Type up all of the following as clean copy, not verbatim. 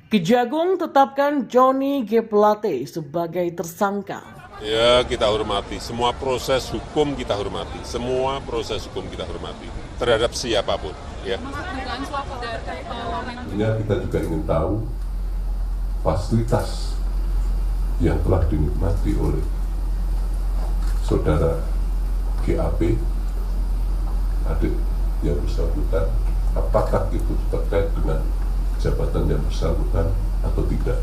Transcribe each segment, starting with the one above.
Kejagung tetapkan Johnny G. Plate sebagai tersangka. Ya, kita hormati. Semua proses hukum kita hormati. Semua proses hukum kita hormati. Terhadap siapapun. Ya. Kita juga ingin tahu fasilitas yang telah dinikmati oleh saudara GAP, adik yang bersangkutan, apakah itu terkait dengan jabatan yang bersangkutan atau tidak.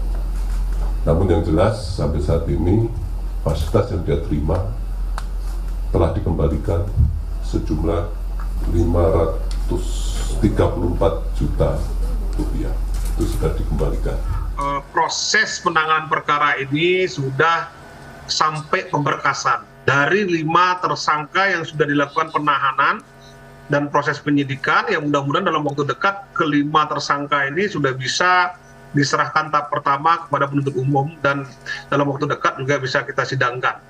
Namun yang jelas sampai saat ini fasilitas yang dia terima telah dikembalikan sejumlah 534 juta rupiah. Itu sudah dikembalikan. Proses penanganan perkara ini sudah sampai pemberkasan. Dari 5 tersangka yang sudah dilakukan penahanan dan proses penyidikan, yang mudah-mudahan dalam waktu dekat ke-5 tersangka ini sudah bisa diserahkan tahap pertama kepada penuntut umum dan dalam waktu dekat juga bisa kita sidangkan.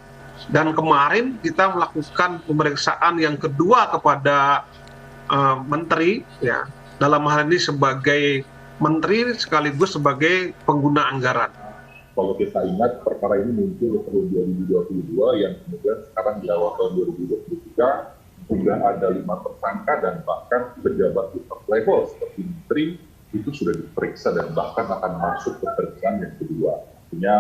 Dan kemarin kita melakukan pemeriksaan yang kedua kepada menteri, ya, dalam hal ini sebagai menteri sekaligus sebagai pengguna anggaran. Kalau kita ingat, perkara ini muncul tahun 2022 yang kemudian sekarang di awal tahun 2023 sudah ada 5 tersangka dan bahkan pejabat di top level seperti menteri itu sudah diperiksa dan bahkan akan masuk ke pemeriksaan yang kedua. Artinya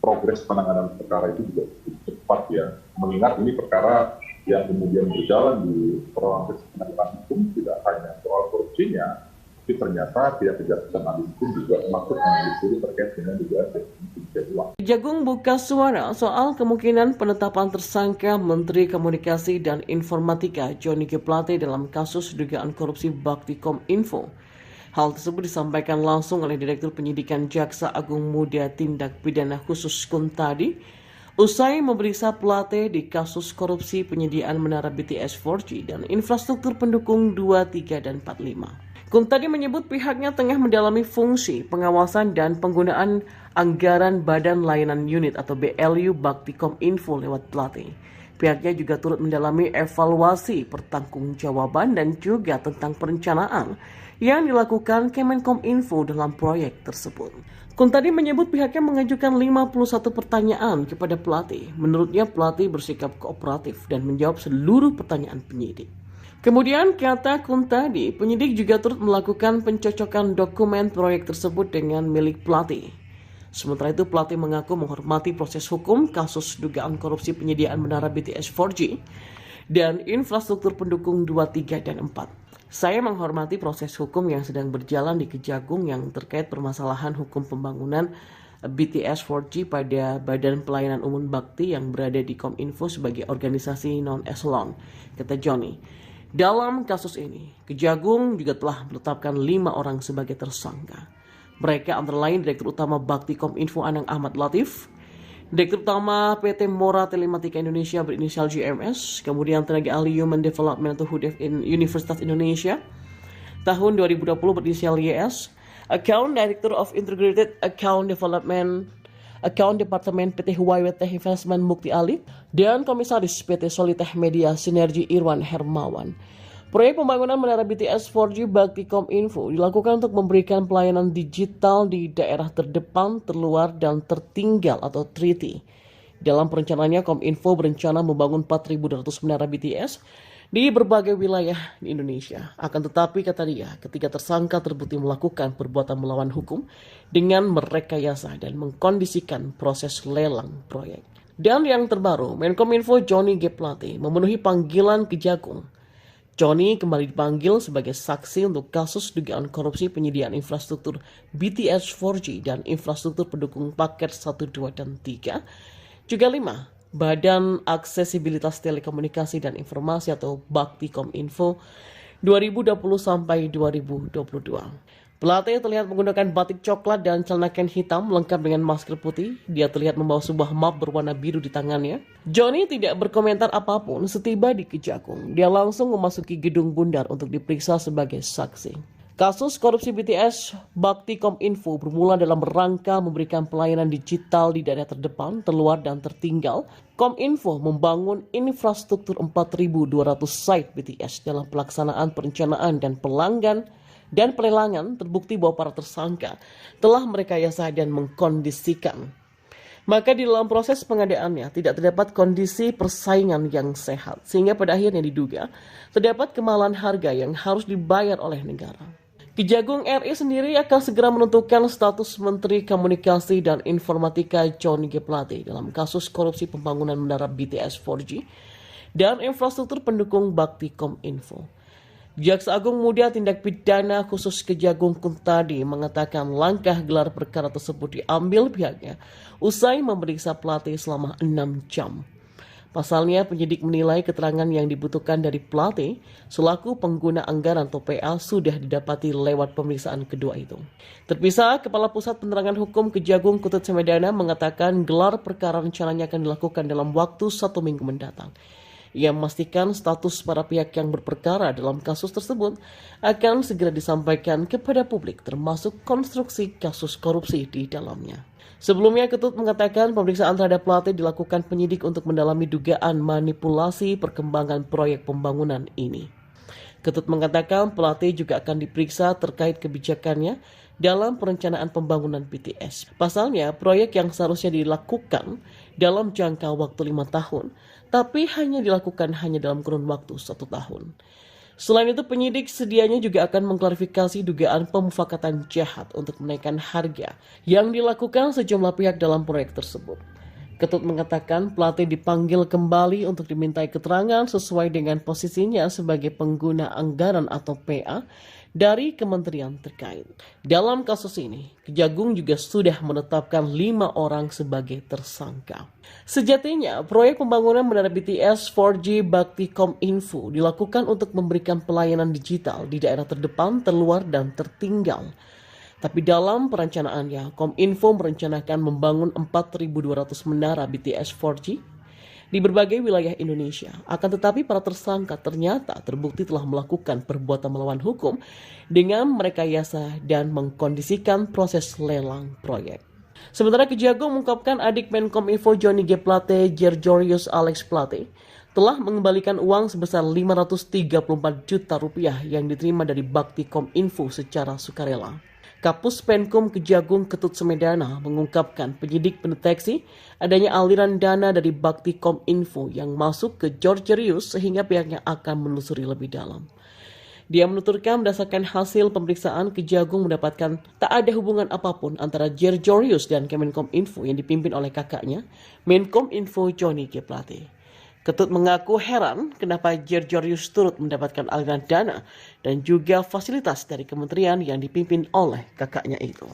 progres penanganan perkara itu juga cukup cepat ya. Mengingat ini perkara yang kemudian berjalan di proses penegakan hukum tidak hanya soal korupsinya, tapi ternyata pihak Kejaksaan Agung pun juga masuk menelusuri terkait dengan dugaan pencucian uang. Kejagung buka suara soal kemungkinan penetapan tersangka Menteri Komunikasi dan Informatika Johnny G. Plate dalam kasus dugaan korupsi Bakti.Kominfo. Hal tersebut disampaikan langsung oleh Direktur Penyidikan Jaksa Agung Muda Tindak Pidana Khusus Kuntadi usai memeriksa Plate di kasus korupsi penyediaan menara BTS 4G dan infrastruktur pendukung 2, 3, dan 45. Kuntadi menyebut pihaknya tengah mendalami fungsi pengawasan dan penggunaan anggaran Badan Layanan Unit atau BLU Bakti.Kominfo lewat Plate. Pihaknya juga turut mendalami evaluasi pertanggungjawaban dan juga tentang perencanaan yang dilakukan Kemenkominfo dalam proyek tersebut. Kuntadi menyebut pihaknya mengajukan 51 pertanyaan kepada Plate. Menurutnya Plate bersikap kooperatif dan menjawab seluruh pertanyaan penyidik. Kemudian kata Kuntadi, penyidik juga turut melakukan pencocokan dokumen proyek tersebut dengan milik Plate. Sementara itu Plate mengaku menghormati proses hukum kasus dugaan korupsi penyediaan menara BTS 4G dan infrastruktur pendukung 2, 3, dan 4. Saya menghormati proses hukum yang sedang berjalan di Kejagung yang terkait permasalahan hukum pembangunan BTS 4G pada Badan Pelayanan Umum Bakti yang berada di Kominfo sebagai organisasi non-eselon, kata Johnny. Dalam kasus ini, Kejagung juga telah menetapkan 5 orang sebagai tersangka. Mereka antara lain Direktur Utama Bakti.Kominfo Anang Ahmad Latif, Direktur Utama PT Mora Telematika Indonesia berinisial GMS, kemudian Tenaga Ahli Human Development atau HUDEF Universitas Indonesia, tahun 2020 berinisial YS, Account Director of Integrated Account Development, Account Departemen PT Huawei Tech Investment Mukti Ali, dan Komisaris PT Solitech Media Sinergi Irwan Hermawan. Proyek pembangunan menara BTS 4G Bakti.Kominfo dilakukan untuk memberikan pelayanan digital di daerah terdepan, terluar, dan tertinggal atau 3T. Dalam perencanaannya, Kominfo berencana membangun 4.200 menara BTS di berbagai wilayah di Indonesia. Akan tetapi, kata dia, ketiga tersangka terbukti melakukan perbuatan melawan hukum dengan merekayasa dan mengkondisikan proses lelang proyek. Dan yang terbaru, Menkominfo Johnny G. Plate memenuhi panggilan Kejagung. Johnny kembali dipanggil sebagai saksi untuk kasus dugaan korupsi penyediaan infrastruktur BTS 4G dan infrastruktur pendukung paket 1, 2, dan 3. Juga 5, Badan Aksesibilitas Telekomunikasi dan Informasi atau Bakti.Kominfo 2020 sampai 2022. Plate terlihat menggunakan batik coklat dan celana kain hitam lengkap dengan masker putih. Dia terlihat membawa sebuah map berwarna biru di tangannya. Johnny tidak berkomentar apapun setiba di Kejagung. Dia langsung memasuki gedung Bundar untuk diperiksa sebagai saksi. Kasus korupsi BTS Bakti.Kominfo bermula dalam rangka memberikan pelayanan digital di daerah terdepan, terluar, dan tertinggal. Kominfo membangun infrastruktur 4.200 site BTS dalam pelaksanaan perencanaan dan pelanggan dan pelelangan terbukti bahwa para tersangka telah merekayasa dan mengkondisikan. Maka di dalam proses pengadaannya tidak terdapat kondisi persaingan yang sehat, sehingga pada akhirnya diduga terdapat kemahalan harga yang harus dibayar oleh negara. Kejagung RI sendiri akan segera menentukan status Menteri Komunikasi dan Informatika Johnny G. Plate dalam kasus korupsi pembangunan menara BTS 4G dan infrastruktur pendukung Bakti.com.info. Jaksa Agung Muda Tindak Pidana Khusus Kejagung Kuntadi mengatakan langkah gelar perkara tersebut diambil pihaknya usai memeriksa Plate selama 6 jam. Pasalnya, penyidik menilai keterangan yang dibutuhkan dari Plate selaku pengguna anggaran atau PA sudah didapati lewat pemeriksaan kedua itu. Terpisah, Kepala Pusat Penerangan Hukum Kejagung Ketut Semedana mengatakan gelar perkara rencananya akan dilakukan dalam waktu 1 minggu mendatang. Ia memastikan status para pihak yang berperkara dalam kasus tersebut akan segera disampaikan kepada publik, termasuk konstruksi kasus korupsi di dalamnya. Sebelumnya, Ketut mengatakan pemeriksaan terhadap Plate dilakukan penyidik untuk mendalami dugaan manipulasi perkembangan proyek pembangunan ini. Ketut mengatakan Plate juga akan diperiksa terkait kebijakannya dalam perencanaan pembangunan BTS. Pasalnya, proyek yang seharusnya dilakukan dalam jangka waktu 5 tahun, tapi hanya dilakukan dalam kurun waktu 1 tahun. Selain itu, penyidik sedianya juga akan mengklarifikasi dugaan pemufakatan jahat untuk menaikkan harga yang dilakukan sejumlah pihak dalam proyek tersebut. Ketut mengatakan Plate dipanggil kembali untuk dimintai keterangan sesuai dengan posisinya sebagai pengguna anggaran atau PA dari kementerian terkait. Dalam kasus ini, Kejagung juga sudah menetapkan 5 orang sebagai tersangka. Sejatinya, proyek pembangunan menara BTS 4G Bakti.com.info dilakukan untuk memberikan pelayanan digital di daerah terdepan, terluar, dan tertinggal. Tapi dalam perencanaannya, Kominfo merencanakan membangun 4.200 menara BTS 4G di berbagai wilayah Indonesia. Akan tetapi para tersangka ternyata terbukti telah melakukan perbuatan melawan hukum dengan merekayasa dan mengkondisikan proses lelang proyek. Sementara Kejagung mengungkapkan adik Menkominfo Johnny G. Plate, Georgios Alex Plate, telah mengembalikan uang sebesar 534 juta rupiah yang diterima dari Bakti.com.info secara sukarela. Kapus Penkum Kejagung Ketut Semedana mengungkapkan penyidik mendeteksi adanya aliran dana dari Bakti.com.info yang masuk ke Georgios sehingga pihaknya akan menelusuri lebih dalam. Dia menuturkan berdasarkan hasil pemeriksaan Kejagung mendapatkan tak ada hubungan apapun antara Georgios dan Kemenkominfo yang dipimpin oleh kakaknya, Menkominfo Johnny G. Plate. Ketut mengaku heran kenapa Georgios turut mendapatkan aliran dana dan juga fasilitas dari kementerian yang dipimpin oleh kakaknya itu.